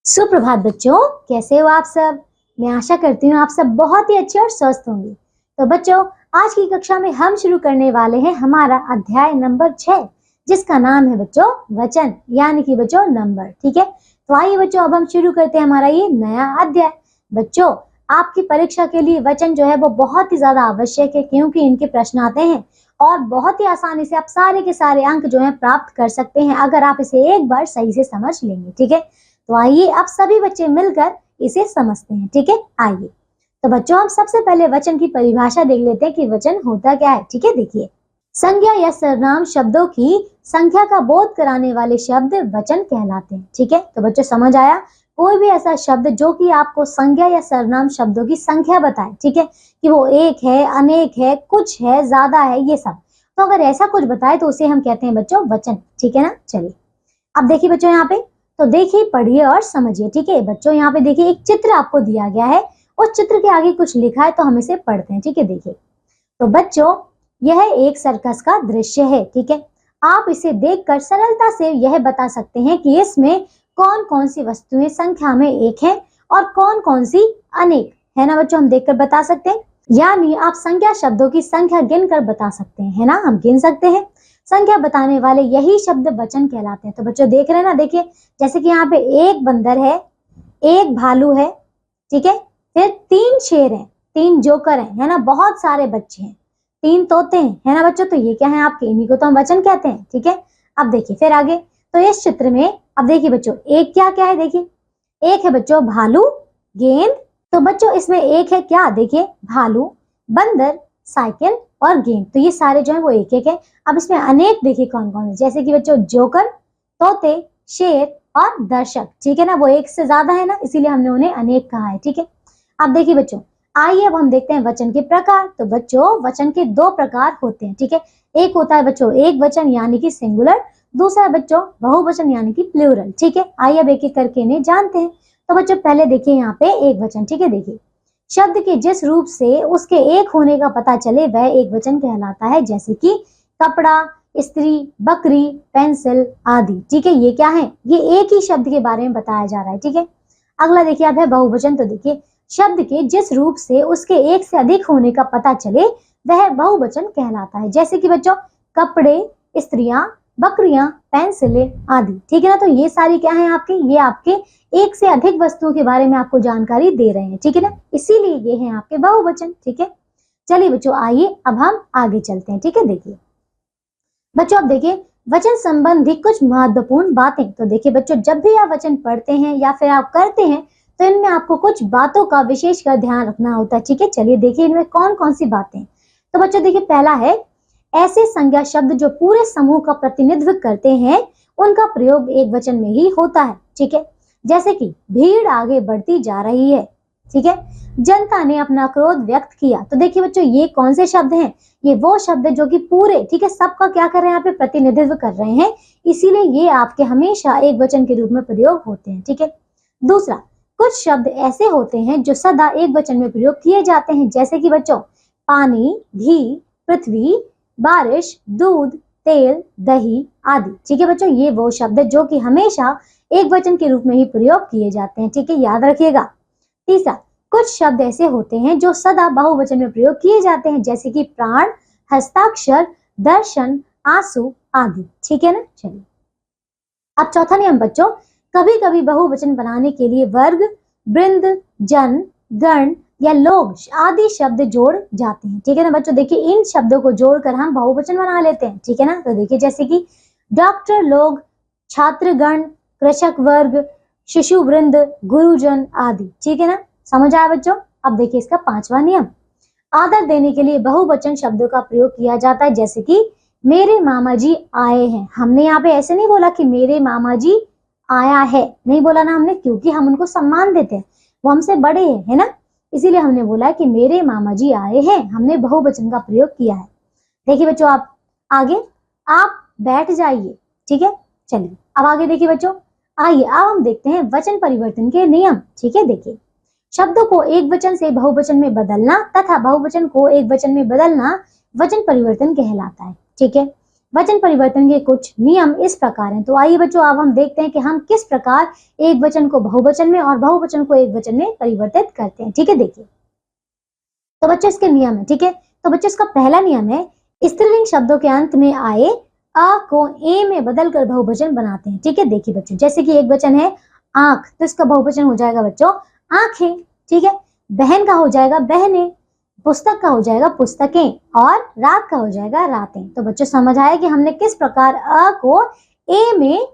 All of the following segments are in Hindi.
सुप्रभात बच्चों, कैसे हो आप सब। मैं आशा करती हूँ आप सब बहुत ही अच्छे और स्वस्थ होंगे। तो बच्चों, आज की कक्षा में हम शुरू करने वाले हैं हमारा अध्याय नंबर 6, जिसका नाम है बच्चों वचन, यानी कि बच्चों नंबर। ठीक है, तो आइए बच्चों, अब हम शुरू करते हैं हमारा ये नया अध्याय। बच्चों, आपकी परीक्षा के लिए वचन जो है वो बहुत ही ज्यादा आवश्यक है, क्योंकि इनके प्रश्न आते हैं और बहुत ही आसानी से आप सारे के सारे अंक जो है प्राप्त कर सकते हैं, अगर आप इसे एक बार सही से समझ लेंगे। ठीक है, तो आइए आप सभी बच्चे मिलकर इसे समझते हैं। ठीक है, आइए। तो बच्चों, हम सबसे पहले वचन की परिभाषा देख लेते हैं कि वचन होता क्या है। ठीक है, देखिए, संज्ञा या सर्वनाम शब्दों की संख्या का बोध कराने वाले शब्द वचन कहलाते हैं। ठीक है, तो बच्चों समझ आया, कोई भी ऐसा शब्द जो कि आपको संज्ञा या सर्वनाम शब्दों की संख्या बताए, ठीक है, कि वो एक है, अनेक है, कुछ है, ज्यादा है, ये सब। तो अगर ऐसा कुछ बताए तो उसे हम कहते हैं बच्चों वचन। ठीक है ना, चलिए अब देखिए बच्चों, यहाँ पे तो देखिए, पढ़िए और समझिए। ठीक है बच्चों, यहाँ पे देखिए एक चित्र आपको दिया गया है, उस चित्र के आगे कुछ लिखा है, तो हम इसे पढ़ते हैं। ठीक है, देखिए, तो बच्चों यह एक सर्कस का दृश्य है। ठीक है, आप इसे देखकर सरलता से यह बता सकते हैं कि इसमें कौन कौन सी वस्तुएं संख्या में एक है और कौन कौन सी अनेक है ना बच्चों, हम देखकर बता सकते हैं। यानी आप संख्या शब्दों की संख्या गिनकर बता सकते हैं, है ना, हम गिन सकते हैं। संख्या बताने वाले यही शब्द वचन कहलाते हैं। तो बच्चों देख रहे हैं ना, देखिए, जैसे कि यहाँ पे एक बंदर है, एक भालू है, ठीक है, फिर 3 शेर हैं, 3 जोकर हैं, है ना, बहुत सारे बच्चे हैं, 3 तोते हैं, है ना बच्चों, तो ये क्या है आपके, इन्हीं को तो हम वचन कहते हैं। ठीक है, अब देखिए फिर आगे, तो इस चित्र में अब देखिए बच्चों, एक क्या क्या है, देखिए एक है बच्चों भालू, गेंद। तो बच्चों इसमें एक है क्या, देखिए भालू, बंदर, साइकिल और गेंद, तो ये सारे जो है वो एक एक है। अब इसमें अनेक देखिए कौन कौन है, जैसे कि बच्चों जोकर, तोते, शेर और दर्शक। ठीक है ना, वो एक से ज्यादा है ना, इसीलिए हमने उन्हें अनेक कहा है। ठीक है, अब देखिए बच्चों, आइए अब हम देखते हैं वचन के प्रकार। तो बच्चों वचन के 2 प्रकार होते हैं। ठीक है, एक होता है बच्चों एक वचन यानी कि सिंगुलर, दूसरा बच्चों बहुवचन यानी कि प्लूरल। ठीक है, आइए अब एक एक करके इन्हें जानते हैं। तो बच्चों पहले देखिए यहाँ पे एक वचन। ठीक है, देखिए, शब्द के जिस रूप से उसके एक होने का पता चले वह एक वचन कहलाता है, जैसे कि कपड़ा, स्त्री, बकरी, पेंसिल आदि। ठीक है, ये क्या है, ये एक ही शब्द के बारे में बताया जा रहा है। ठीक है, अगला देखिए अब है बहुवचन। तो देखिए, शब्द के जिस रूप से उसके एक से अधिक होने का पता चले वह बहुवचन कहलाता है, जैसे कि बच्चों कपड़े, स्त्रियां, बकरियां, पेंसिलें आदि। ठीक है ना, तो ये सारी क्या है आपके, ये आपके एक से अधिक वस्तुओं के बारे में आपको जानकारी दे रहे हैं। ठीक है ना, इसीलिए ये है आपके बहुवचन। ठीक है, चलिए बच्चों, आइए अब हम आगे चलते हैं। ठीक है, देखिए बच्चों, अब देखिए वचन संबंधी कुछ महत्वपूर्ण बातें। तो देखिए बच्चों, जब भी आप वचन पढ़ते हैं या फिर आप करते हैं, तो इनमें आपको कुछ बातों का विशेषकर ध्यान रखना होता है। ठीक है, चलिए देखिए इनमें कौन कौन सी बातें। तो बच्चों देखिए, पहला है ऐसे संज्ञा शब्द जो पूरे समूह का प्रतिनिधित्व करते हैं, उनका प्रयोग एक वचन में ही होता है। ठीक है, जैसे कि भीड़ आगे बढ़ती जा रही है। ठीक है, जनता ने अपना क्रोध व्यक्त किया। तो देखिए बच्चों, ये कौन से शब्द हैं, ये वो शब्द है जो कि पूरे, ठीक है, सबका क्या कर रहे हैं, यहाँ पे प्रतिनिधित्व कर रहे हैं, इसीलिए ये आपके हमेशा एक वचन के रूप में प्रयोग होते हैं। ठीक है, दूसरा, कुछ शब्द ऐसे होते हैं जो सदा एक वचन में प्रयोग किए जाते हैं, जैसे कि बच्चों पानी, घी, पृथ्वी, बारिश, दूध, तेल, दही आदि। ठीक है बच्चों, ये वो शब्द है जो कि हमेशा एक वचन के रूप में ही प्रयोग किए जाते हैं। ठीक है, याद रखिएगा। तीसरा, कुछ शब्द ऐसे होते हैं जो सदा बहुवचन में प्रयोग किए जाते हैं, जैसे कि प्राण, हस्ताक्षर, दर्शन, आंसू आदि। ठीक है ना, चलिए अब चौथा नियम बच्चों, कभी कभी बहुवचन बनाने के लिए वर्ग, वृंद, जन, गण या लोग आदि शब्द जोड़ जाते हैं। ठीक है ना बच्चों, देखिए इन शब्दों को जोड़कर हम बहुवचन बना लेते हैं। ठीक है ना, तो देखिए जैसे कि डॉक्टर लोग, छात्रगण, कृषक वर्ग, शिशु वृंद, गुरुजन आदि। ठीक है ना, समझ आया बच्चों। अब देखिए इसका 5वां नियम, आदर देने के लिए बहुवचन शब्दों का प्रयोग किया जाता है, जैसे कि मेरे मामा जी आए हैं। हमने यहाँ पे ऐसे नहीं बोला कि मेरे मामा जी आया है, नहीं बोला ना हमने, क्योंकि हम उनको सम्मान देते हैं, वो हमसे बड़े हैं, है ना, इसीलिए हमने बोला कि मेरे मामा जी आए हैं, हमने बहुवचन का प्रयोग किया है। देखिए बच्चों, आप आगे, आप बैठ जाइए। ठीक है, चलिए अब आगे देखिए बच्चों, आइए अब हम देखते हैं वचन परिवर्तन के नियम। ठीक है, देखिए शब्दों को एक वचन से बहुवचन में बदलना तथा बहुवचन को एक वचन में बदलना वचन परिवर्तन कहलाता है। ठीक है, वचन परिवर्तन के कुछ नियम इस प्रकार हैं। तो आइए बच्चों, अब हम देखते हैं कि हम किस प्रकार एक वचन को बहुवचन में और बहुवचन को एक वचन में परिवर्तित करते हैं। ठीक है, देखिए तो बच्चों इसके नियम है। ठीक है, तो बच्चों इसका पहला नियम है, स्त्रीलिंग शब्दों के अंत में आए अ को ए में बदलकर बहुवचन बनाते हैं। ठीक है, देखिए बच्चों, जैसे कि एक वचन है आंख, तो इसका बहुवचन हो जाएगा बच्चों आंखें। ठीक है, बहन का हो जाएगा बहनें, पुस्तक का हो जाएगा पुस्तकें और रात का हो जाएगा रातें। तो बच्चों समझ आया कि हमने किस प्रकार अ को ए में,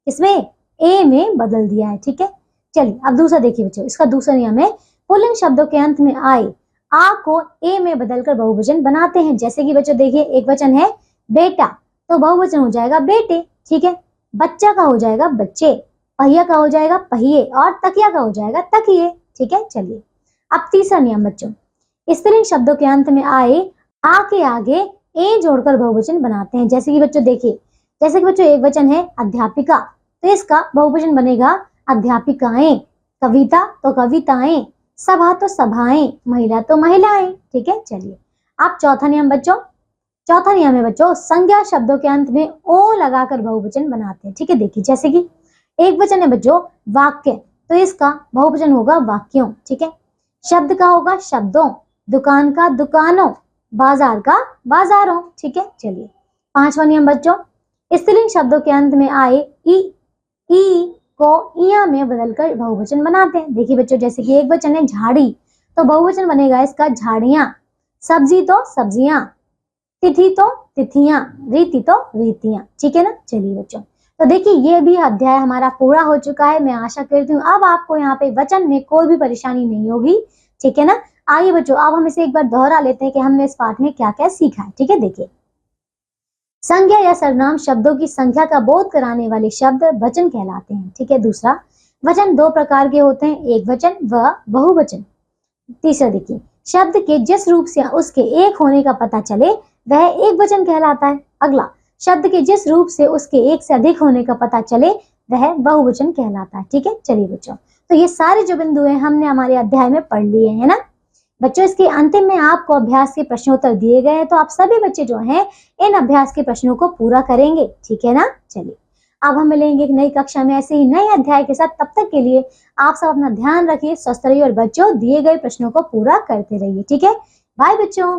इसमें ए में बदल दिया है। ठीक है, चलिए अब दूसरा देखिए बच्चों, इसका दूसरा नियम है, पुल्लिंग शब्दों के अंत में आए आ को ए में बदलकर बहुवचन बनाते हैं। जैसे कि बच्चों देखिए, एक वचन है बेटा, तो बहुवचन हो जाएगा बेटे। ठीक है, बच्चा का हो जाएगा बच्चे, पहिया का हो जाएगा पहिए और तकिया का हो जाएगा तकिए। ठीक है, चलिए अब तीसरा नियम बच्चों, स्त्रीलिंग शब्दों के अंत में आए आ के आगे ए जोड़कर बहुवचन बनाते हैं। जैसे कि बच्चों देखिए, जैसे कि बच्चों एक वचन है अध्यापिका, तो इसका बहुवचन बनेगा अध्यापिकाएं, कविता तो कविताएं, सभा तो सभाएं, महिला तो महिलाएं। ठीक है, चलिए अब चौथा नियम बच्चों, चौथा नियम है बच्चों, संज्ञा शब्दों के अंत में ओ लगाकर बहुवचन बनाते हैं। ठीक है, देखिए जैसे कि एक वचन है बच्चों वाक्य, तो इसका बहुवचन होगा वाक्यों। ठीक है, शब्द का होगा शब्दों, दुकान का दुकानों, बाजार का बाजारों। ठीक है, चलिए पांचवा नियम बच्चों, स्त्रीलिंग शब्दों के अंत में आए ई को इया में बदलकर बहुवचन बनाते हैं। देखिए बच्चों, जैसे कि एक वचन है झाड़ी, तो बहुवचन बनेगा इसका झाड़ियां, सब्जी तो सब्जियां, तिथि तो तिथियां, रीति तो रीतियां। ठीक है ना, चलिए बच्चों, तो देखिए ये भी अध्याय हमारा पूरा हो चुका है। मैं आशा करती हूँ अब आपको यहाँ पे वचन में कोई भी परेशानी नहीं होगी। ठीक है ना, आइए बच्चों अब हम इसे एक बार दोहरा लेते हैं कि हमने इस पाठ में क्या क्या सीखा है। ठीक है, देखिए संज्ञा या सर्वनाम शब्दों की संख्या का बोध कराने वाले शब्द वचन कहलाते हैं। ठीक है, दूसरा वचन दो प्रकार के होते हैं, एक वचन व बहुवचन। तीसरा देखिए, शब्द के जिस रूप से उसके एक होने का पता चले वह एक वचन कहलाता है। अगला, शब्द के जिस रूप से उसके एक से अधिक होने का पता चले वह बहुवचन कहलाता है। ठीक है, चलिए बच्चों, तो ये सारे जो बिंदु हैं हमने हमारे अध्याय में पढ़ लिए हैं ना बच्चों। इसके अंतिम में आपको अभ्यास के प्रश्नोत्तर दिए गए हैं, तो आप सभी बच्चे जो हैं इन अभ्यास के प्रश्नों को पूरा करेंगे। ठीक है ना, चलिए अब हम मिलेंगे एक नई कक्षा में ऐसे ही नए अध्याय के साथ। तब तक के लिए आप सब अपना ध्यान रखिए, स्वस्थ रहिए और बच्चों दिए गए प्रश्नों को पूरा करते रहिए। ठीक है, बाय बच्चों।